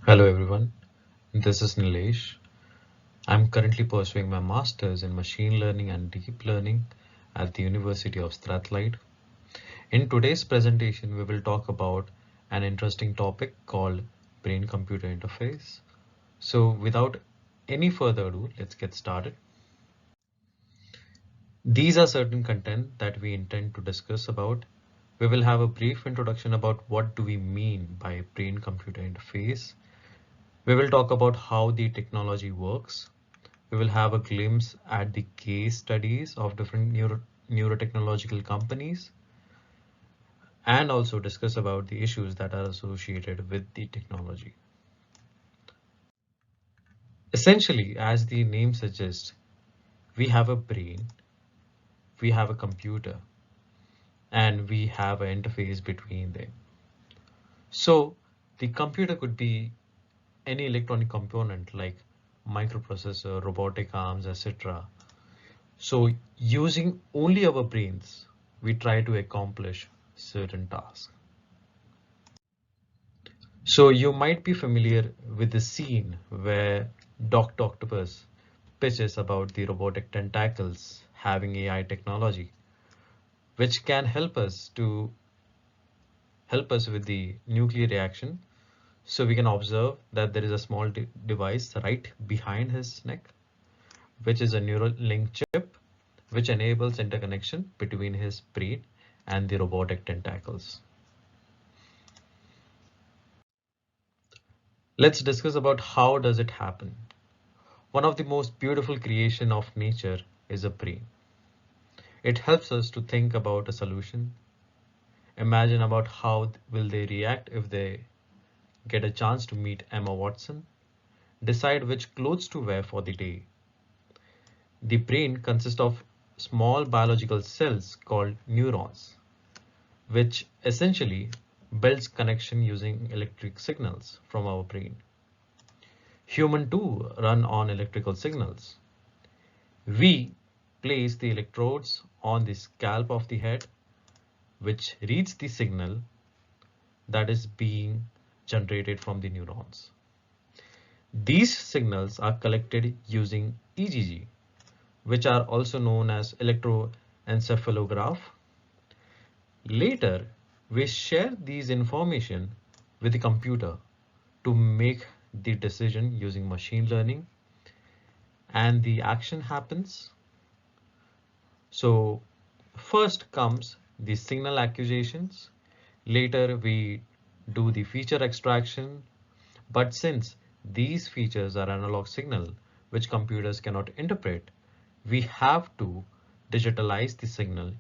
Hello everyone, this is Nilesh. I'm currently pursuing my master's in machine learning and deep learning at the University of Strathclyde. In today's presentation, we will talk about an interesting topic called brain-computer interface. So without any further ado, let's get started. These are certain content that we intend to discuss about. We will have a brief introduction about what do we mean by brain-computer interface. We will talk about how the technology works. We will have a glimpse at the case studies of different neurotechnological companies and also discuss about the issues that are associated with the technology. Essentially, as the name suggests, we have a brain, we have a computer, and we have an interface between them. So the computer could be any electronic component like microprocessor, robotic arms, etc. So using only our brains, we try to accomplish certain tasks. So you might be familiar with the scene where Dr. Octopus pitches about the robotic tentacles having AI technology, which can help us with the nuclear reaction. So we can observe that there is a small device right behind his neck, which is a neural link chip, which enables interconnection between his brain and the robotic tentacles. Let's discuss about how does it happen. One of the most beautiful creation of nature is a brain. It helps us to think about a solution. Imagine about how will they react if they get a chance to meet Emma Watson, decide which clothes to wear for the day. The brain consists of small biological cells called neurons, which essentially builds connection using electric signals from our brain. Human too run on electrical signals. We place the electrodes on the scalp of the head, which reads the signal that is being generated from the neurons. These signals are collected using EEG, which are also known as electroencephalograph. Later, we share these information with the computer to make the decision using machine learning, and the action happens. So first comes the signal acquisitions. Later we do the feature extraction. But since these features are analog signal which computers cannot interpret, we have to digitalize the signal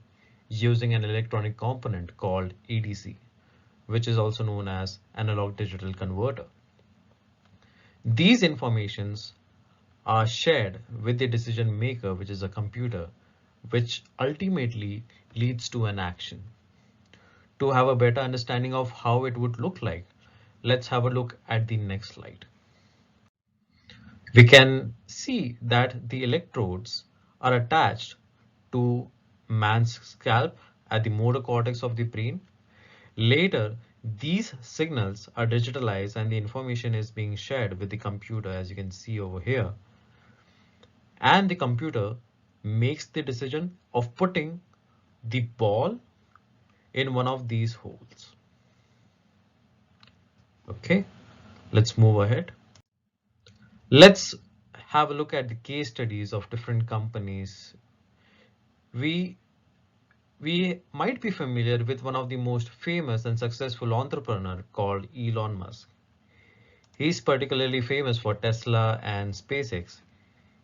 using an electronic component called ADC, which is also known as analog digital converter. These informations are shared with the decision maker, which is a computer, which ultimately leads to an action. To have a better understanding of how it would look like, let's have a look at the next slide. We can see that the electrodes are attached to man's scalp at the motor cortex of the brain. Later, these signals are digitalized and the information is being shared with the computer, as you can see over here. And the computer makes the decision of putting the ball in one of these holes. Okay, let's move ahead. Let's have a look at the case studies of different companies. We might be familiar with one of the most famous and successful entrepreneur called Elon Musk. He's particularly famous for Tesla and SpaceX.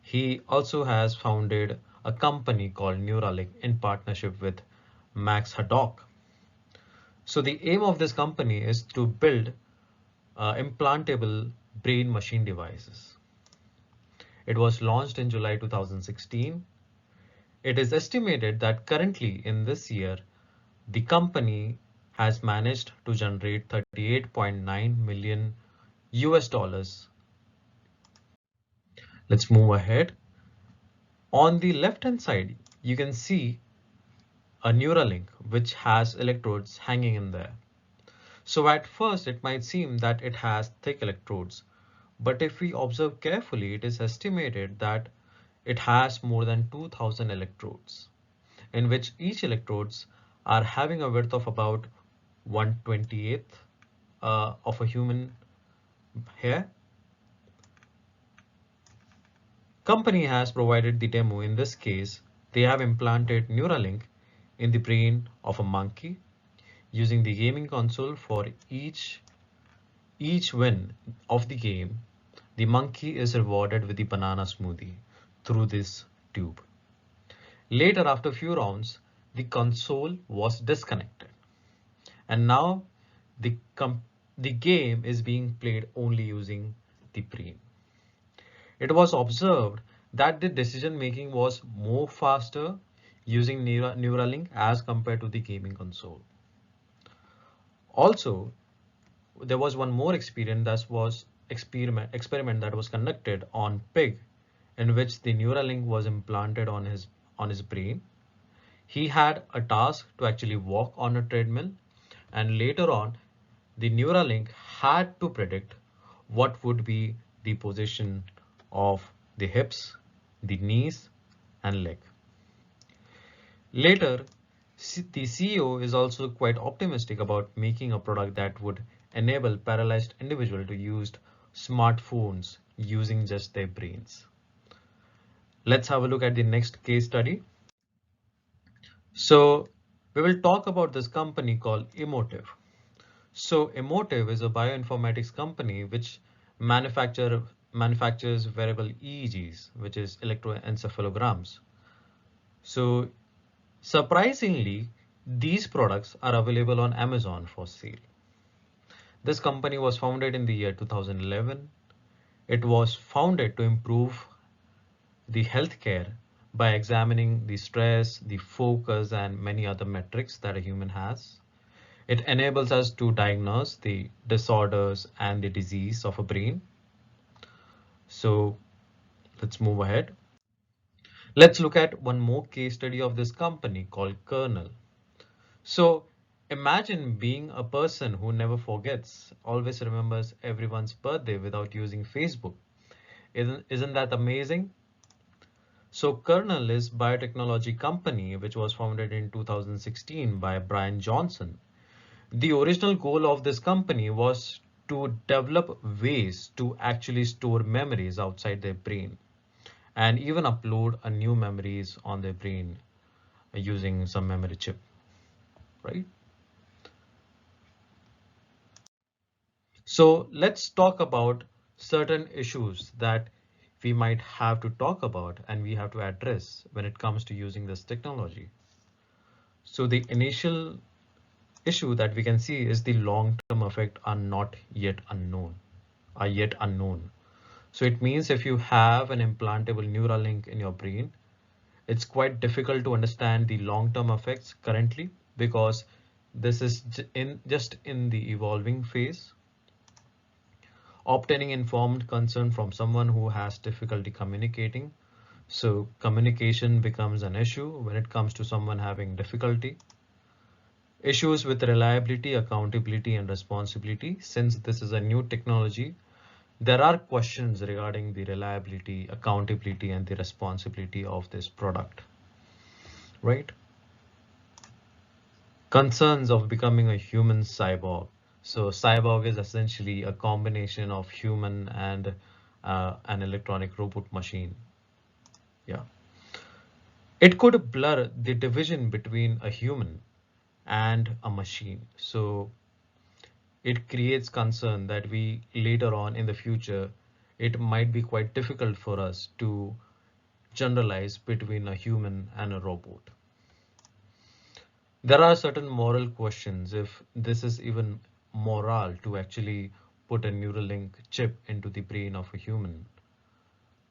He also has founded a company called Neuralink in partnership with Max Haddock. So the aim of this company is to build implantable brain machine devices. It was launched in July 2016. It is estimated that currently in this year, the company has managed to generate 38.9 million US dollars. Let's move ahead. On the left hand side, you can see a Neuralink which has electrodes hanging in there. So at first it might seem that it has thick electrodes, but if we observe carefully, it is estimated that it has more than 2000 electrodes, in which each electrodes are having a width of about 1/28th of a human hair. Company has provided the demo. In this case, they have implanted Neuralink in the brain of a monkey using the gaming console. For each win of the game, the monkey is rewarded with the banana smoothie through this tube. Later, after a few rounds, the console was disconnected, and now the, the game is being played only using the brain. It was observed that the decision making was more faster using Neuralink as compared to the gaming console. Also, there was one more experiment that was conducted on pig, in which the Neuralink was implanted on his brain. He had a task to actually walk on a treadmill, and later on the Neuralink had to predict what would be the position of the hips, the knees and leg. Later, the CEO is also quite optimistic about making a product that would enable paralyzed individuals to use smartphones using just their brains. Let's have a look at the next case study. So we will talk about this company called Emotive. So Emotive is a bioinformatics company which manufactures wearable EEGs, which is electroencephalograms. So surprisingly, these products are available on Amazon for sale. This company was founded in the year 2011. It was founded to improve the healthcare by examining the stress, the focus, and many other metrics that a human has. It enables us to diagnose the disorders and the disease of a brain. So let's move ahead. Let's look at one more case study of this company called Kernel. So imagine being a person who never forgets, always remembers everyone's birthday without using Facebook. Isn't that amazing? So Kernel is a biotechnology company which was founded in 2016 by Brian Johnson. The original goal of this company was to develop ways to actually store memories outside their brain and even upload a new memories on their brain using some memory chip, right? So let's talk about certain issues that we might have to talk about and we have to address when it comes to using this technology. So the initial issue that we can see is the long-term effect are yet unknown. So it means if you have an implantable neural link in your brain, it's quite difficult to understand the long-term effects currently because this is just in the evolving phase. Obtaining informed consent from someone who has difficulty communicating. So communication becomes an issue when it comes to someone having difficulty. Issues with reliability, accountability, and responsibility. Since this is a new technology, there are questions regarding the reliability, accountability, and the responsibility of this product, right? Concerns of becoming a human cyborg. So cyborg is essentially a combination of human and an electronic robot machine. Yeah. It could blur the division between a human and a machine. So it creates concern that we later on in the future, it might be quite difficult for us to generalize between a human and a robot. There are certain moral questions if this is even moral to actually put a Neuralink chip into the brain of a human.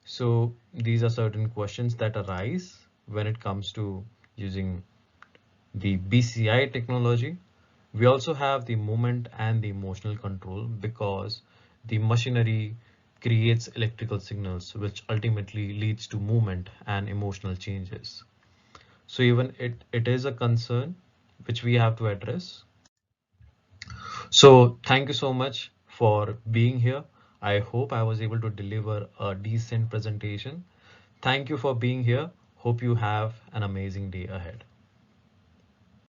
So these are certain questions that arise when it comes to using the BCI technology. We also have the movement and the emotional control because the machinery creates electrical signals which ultimately leads to movement and emotional changes. So even it is a concern which we have to address. So thank you so much for being here. I hope I was able to deliver a decent presentation. Thank you for being here. Hope you have an amazing day ahead.